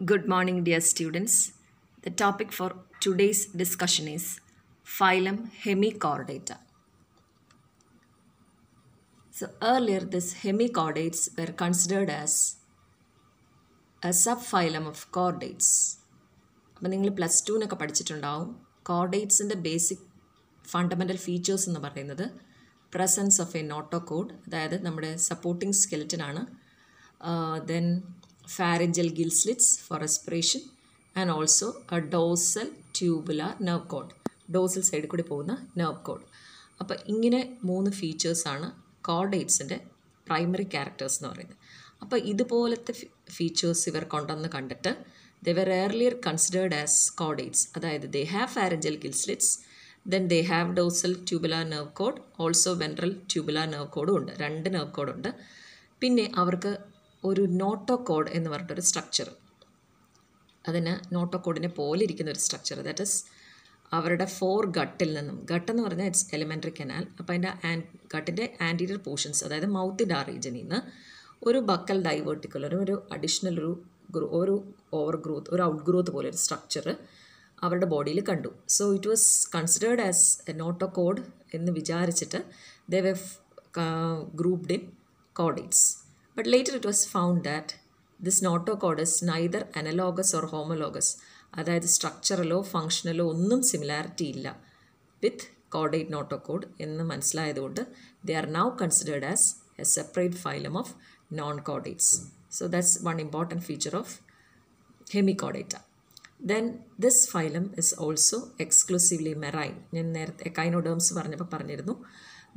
Good morning, dear students. The topic for today's discussion is phylum Hemichordata. So earlier, these hemichordates were considered as a subphylum of chordates. അപ്പോൾ നിങ്ങൾ plus ടുവിനൊക്കെ പഠിച്ചിട്ടുണ്ടാവും കോർഡേറ്റ്സിൻ്റെ basic fundamental features എന്ന് പറയുന്നത് presence of a notochord, അതായത് നമ്മുടെ supporting സ്കെലറ്റനാണ്. Then pharyngeal gill slits for respiration and also a dorsal tubular nerve cord, dorsal സൈഡിൽ കൂടി പോകുന്ന നെർവ് കോഡ്. അപ്പോൾ ഇങ്ങനെ 3 ഫീച്ചേഴ്സാണ് കോർഡേറ്റ്സിൻ്റെ പ്രൈമറി ക്യാരക്ടേഴ്സ് എന്ന് പറയുന്നത്. അപ്പോൾ ഇതുപോലത്തെ ഫീച്ചേഴ്സ് ഇവർ കൊണ്ടുവന്ന് കണ്ടിട്ട് they were earlier considered as chordates, അതായത് they have pharyngeal gill slits, then they have dorsal tubular nerve cord, also ventral tubular nerve cord ഉണ്ട്, 2 nerve cord ഉണ്ട്. പിന്നെ അവർക്ക് ഒരു നോട്ടോകോഡ് എന്ന് പറഞ്ഞിട്ടൊരു സ്ട്രക്ചർ, അതിന് നോട്ടോകോഡിനെ പോലെ ഇരിക്കുന്ന ഒരു സ്ട്രക്ചർ, ദാറ്റ് ഇസ് അവരുടെ 4 ഗട്ടിൽ നിന്നും, ഗട്ടെന്ന് പറഞ്ഞാൽ ഇറ്റ്സ് എലിമെൻ്ററി കനാൽ. അപ്പോൾ അതിൻ്റെ ഗട്ടിൻ്റെ ആൻറ്റീരിയർ പോർഷൻസ്, അതായത് മൗത്തിൻ്റെ ആ റീജനിൽ നിന്ന് ഒരു ബക്കൽ ഡൈവേർട്ടിക്കൽ, ഒരു അഡീഷണൽ ഒരു ഓവർ ഗ്രൂത്ത്, ഒരു ഔട്ട് ഗ്രോത്ത് പോലെ ഒരു സ്ട്രക്ചർ അവരുടെ ബോഡിയിൽ കണ്ടു. So it was considered as a notochord എന്ന് വിചാരിച്ചിട്ട് they were grouped in chordates. But later it was found that this notochord is neither analogous or homologous, അതായത് സ്ട്രക്ചറലോ ഫങ്ഷനലോ ഒന്നും സിമിലാരിറ്റി ഇല്ല വിത്ത് കോർഡേറ്റ് നോട്ടോകോഡ് എന്ന് മനസ്സിലായതുകൊണ്ട് they are now considered as a separate phylum of non chordates. So that's one important feature of hemichordata. Then this phylum is also exclusively marine. ഞാൻ നേരത്തെ echinoderms പറഞ്ഞിരുന്നു.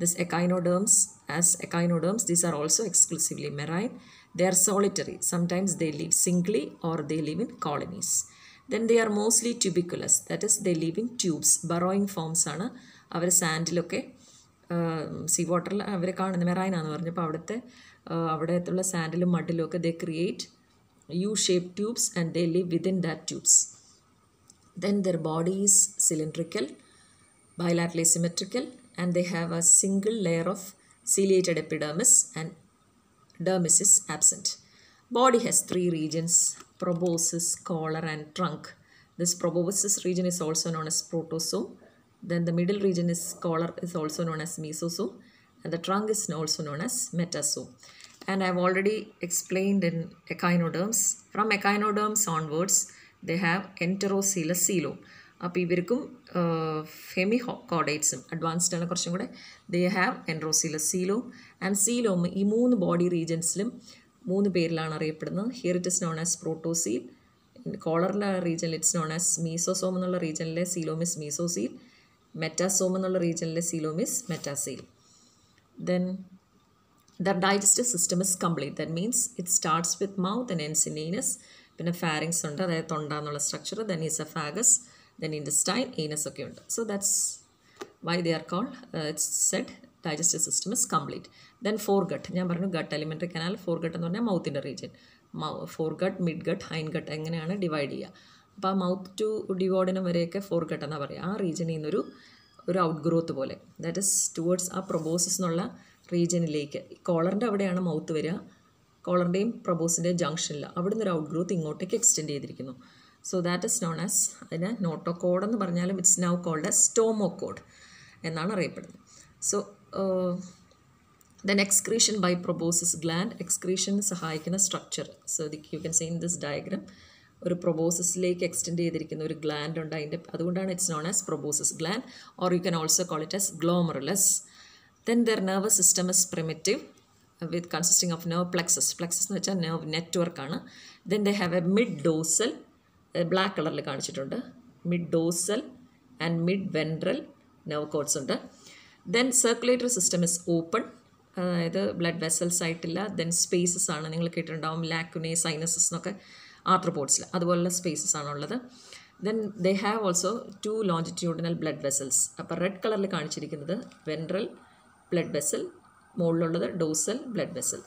This echinoderms, these are also exclusively marine. They are solitary. Sometimes they live singly or they live in colonies. Then they are mostly tuberculous. That is, they live in tubes. Burrowing forms ആണ്. അവർ സാൻഡിലൊക്കെ see വാട്ടറിൽ അവർ കാണുന്ന marine ആണെന്ന് പറഞ്ഞപ്പോൾ അവിടത്തുള്ള സാൻഡിലും മഡിലും ഒക്കെ they create U-shaped tubes and they live within that tubes. Then their body is cylindrical, bilaterally symmetrical, and they have a single layer of ciliated epidermis and dermis is absent. Body has 3 regions: proboscis, collar and trunk. This proboscis region is also known as protosome. Then the middle region is collar is also known as mesosome, and the trunk is also known as metasome. And I have already explained in echinoderms. From echinoderms onwards, they have enterocoelous coelom. അപ്പോൾ ഇവർക്കും ഹെമികോർഡേറ്റ്സും advanced ആണ് കുറച്ചും കൂടെ. They have enterocoelous coelom and coelom. ഈ 3 body റീജൻസിലും 3 പേരിലാണ് അറിയപ്പെടുന്നത്. Here it is known as protocoel. കോളറിലെ റീജനിൽ ഇറ്റ്സ് നോൺ ആസ് മീസോസോം എന്നുള്ള റീജനിലെ സീലോമിസ് മീസോസീൽ. മെറ്റാസോം എന്നുള്ള റീജനിലെ coelom is metacoel. Then the digestive system is complete. That means it starts with mouth and ends in anus. പിന്നെ pharynx ഉണ്ട്, അതായത് തൊണ്ട എന്നുള്ള structure. Then oesophagus, then intestine, anus ഒക്കെ ഉണ്ട്. So that's why they are called, it's said digestive system is complete. Then foregut, ഞാൻ പറഞ്ഞു gut elementary canal. Foregut എന്ന് പറഞ്ഞാൽ മൗത്തിൻ്റെ region. Foregut, midgut, hindgut എങ്ങനെയാണ് ഡിവൈഡ് ചെയ്യുക. അപ്പോൾ ആ മൗത്ത് ടു ഡിവോഡിനം വരെയൊക്കെ ഫോർഗട്ട് എന്നാണ് പറയുക. ആ റീജിയനിൽ നിന്നൊരു ഔട്ട് ഗ്രോത്ത് പോലെ, ദാറ്റ് ഇസ് ടുവേർഡ്സ് ആ പ്രൊബോസിസ് എന്നുള്ള റീജിയനിലേക്ക്. കോളറിൻ്റെ അവിടെയാണ് മൗത്ത് വരിക, കോളറിൻ്റെയും പ്രൊബോസിൻ്റെയും ജംഗ്ഷനിൽ അവിടെ നിന്നൊരു ഔട്ട് ഗ്രോത്ത് ഇങ്ങോട്ടേക്ക് എക്സ്റ്റെൻഡ് ചെയ്തിരിക്കുന്നു. So that is known as, അതിന് നോട്ടോകോഡ് എന്ന് പറഞ്ഞാലും it's now called as stomochord എന്നാണ് അറിയപ്പെടുന്നത്. So then excretion by proboscis gland. എക്സ്ക്രീഷന് സഹായിക്കുന്ന structure. So you can see in this diagram ഒരു പ്രൊബോസിസിലേക്ക് എക്സ്റ്റെൻഡ് ചെയ്തിരിക്കുന്ന ഒരു ഗ്ലാൻഡ് ഉണ്ട് അതിൻ്റെ, അതുകൊണ്ടാണ് it's known as proboscis gland, or you can also call it as glomerulus. Then their nervous system is primitive with consisting of nerve plexus. Plexus എന്ന് വെച്ചാൽ nerve നെറ്റ്വർക്കാണ്. Then they have a mid dorsal, black കളറിൽ കാണിച്ചിട്ടുണ്ട്, mid dorsal and mid ventral nerve cords ഉണ്ട്. Then circulatory system is open, അതായത് blood vessels ആയിട്ടില്ല. Then spaces ആണ്, നിങ്ങൾ കേട്ടിട്ടുണ്ടാവും ലാക്കുനെ, സൈനസസ് എന്നൊക്കെ ആർത്രോപോഡ്സിൽ, അതുപോലുള്ള സ്പേസസ് ആണുള്ളത്. Then they have also 2 longitudinal blood vessels. അപ്പോൾ റെഡ് കളറിൽ കാണിച്ചിരിക്കുന്നത് വെൻട്രൽ ബ്ലഡ് വെസൽ, മുകളിലുള്ളത് dorsal blood vessel.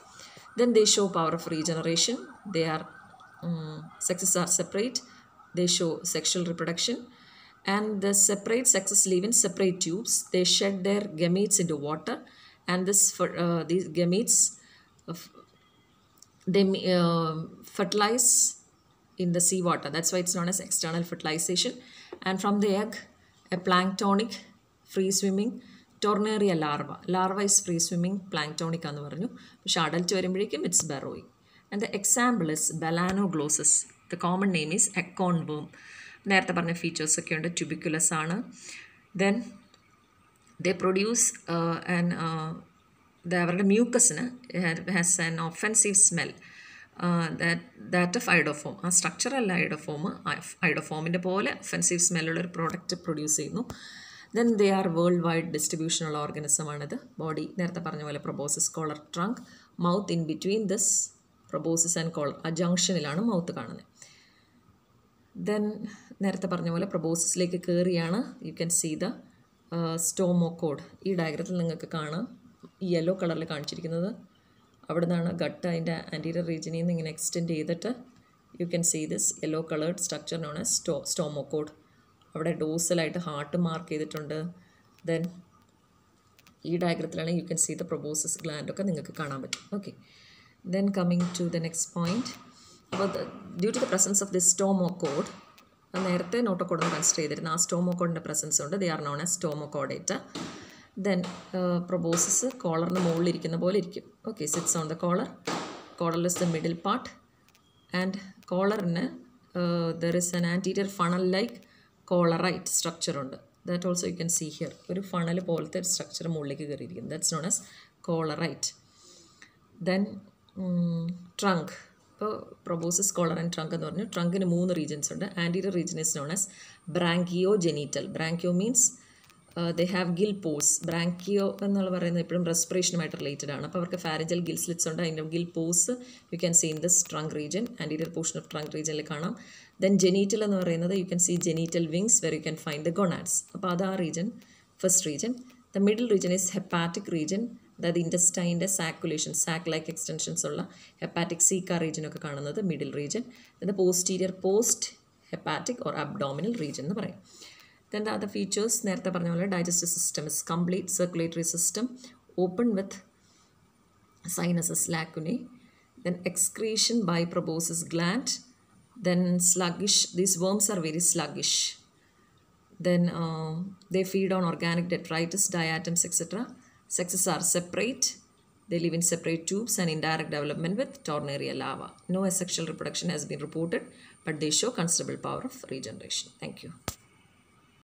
Then they show power of regeneration. They are sexes are separate. They show sexual reproduction, and the separate sexes live in separate tubes. They shed their gametes into water, and these gametes they fertilize in the seawater. That's why it's known as external fertilization. And from the egg, a planktonic, free-swimming Tornaria larva. Larva is free-swimming, planktonic ആണെന്ന് പറഞ്ഞു. പക്ഷേ adult വരുമ്പോഴേക്കും it's burrowing. And the example is Balanoglossus. The common name is acorn worm. നേരത്തെ പറഞ്ഞ features ഒക്കെ ഉണ്ട്. ട്യൂബിക്കുലസ് ആണ്. Then they produce അവരുടെ മ്യൂക്കസിന് has an offensive smell that of iodoform. ആ സ്ട്രക്ചറല്ല ഐഡോഫോം, ഐഡോഫോമിൻ്റെ പോലെ ഒഫെൻസീവ് സ്മെല്ലുള്ളൊരു പ്രോഡക്റ്റ് പ്രൊഡ്യൂസ് ചെയ്യുന്നു. Then they are worldwide ഡിസ്ട്രിബ്യൂഷനുള്ള ഓർഗനിസമാണിത്. ബോഡി നേരത്തെ പറഞ്ഞ പോലെ proboscis, collar, trunk, mouth in between this proboscis and collar, ആ ജംഗ്ഷനിലാണ് മൗത്ത് കാണുന്നത്. ദെൻ നേരത്തെ പറഞ്ഞ പോലെ പ്രൊബോസിസിലേക്ക് കയറിയാണ് യു ക്യാൻ സീ ദ സ്റ്റോമോക്കോഡ്. ഈ ഡയഗ്രത്തിൽ നിങ്ങൾക്ക് കാണാം, ഈ യെല്ലോ കളറിൽ കാണിച്ചിരിക്കുന്നത്. അവിടെ നിന്നാണ് ഗട്ട് അതിൻ്റെ ആൻറ്റീരിയർ റീജിയനിൽ നിന്ന് ഇങ്ങനെ എക്സ്റ്റെൻഡ് ചെയ്തിട്ട് you can see this yellow coloured structure known as stomochord. അവിടെ ഡോസലായിട്ട് ഹാർട്ട് മാർക്ക് ചെയ്തിട്ടുണ്ട്. ദെൻ ഈ ഡയഗ്രത്തിലാണ് you can see the proboscis ഗ്ലാൻഡൊക്കെ നിങ്ങൾക്ക് കാണാൻ പറ്റും. Okay, then coming to the next point. അപ്പോൾ due to the presence of the stomochord, നേരത്തെ നോട്ടോക്കോഡ് കൺസിഡർ ചെയ്തിരുന്ന ആ സ്റ്റോമോക്കോഡിൻ്റെ പ്രസൻസ് ഉണ്ട്. They are known as Stomochordata. ദെൻ പ്രൊബോസിസ് കോളറിന് മുകളിലിരിക്കുന്ന പോലെ ഇരിക്കും. Okay, sits on the collar. Collar is the middle part and കോളറിന് there is an anterior funnel like collarette structure ഉണ്ട്. That also you can see here. ഒരു funnel പോലത്തെ structure മുകളിലേക്ക് കയറിയിരിക്കും. That's known as collarette. Then trunk. ഇപ്പോൾ proboscis, collar and trunk എന്ന് പറഞ്ഞു. ട്രങ്കിന് 3 റീജൻസ് ഉണ്ട്. Anterior region is known as branchiogenital. Branchio means they have gill pores. Branchio എന്നുള്ള പറയുന്നത് എപ്പോഴും റെസ്പിറേഷനുമായിട്ട് റിലേറ്റഡ് ആണ്. അപ്പോൾ അവർക്ക് ഫാരഞ്ചൽ ഗിൽ സ്ലിറ്റ്സ് ഉണ്ട്. അതിൻ്റെ gill pores you can see in this trunk region, anterior portion of trunk റീജനിൽ കാണാം. ദെൻ ജെനീറ്റൽ എന്ന് പറയുന്നത് you can see genital wings where you can find the gonads. അപ്പോൾ അത് ആ region, first region. The middle region is hepatic region, അതായത് ഇൻറ്റസ്റ്റൈൻ്റെ sacculation, sac like extensions ഉള്ള ഹെപ്പാറ്റിക് സീക്ക റീജനൊക്കെ കാണുന്നത് middle region. The posterior post hepatic or abdominal region എന്ന് പറയും. Then the other features, നേരത്തെ പറഞ്ഞ പോലെ digestive system is complete circulatory system, open with sinuses lacunae. Then excretion by proboscis gland. Then sluggish, these worms are very sluggish. Then they feed on organic detritus, diatoms, etc. Sexes are separate. They live in separate tubes and indirect development with Tornaria larva. No asexual reproduction has been reported, but they show considerable power of regeneration. Thank you.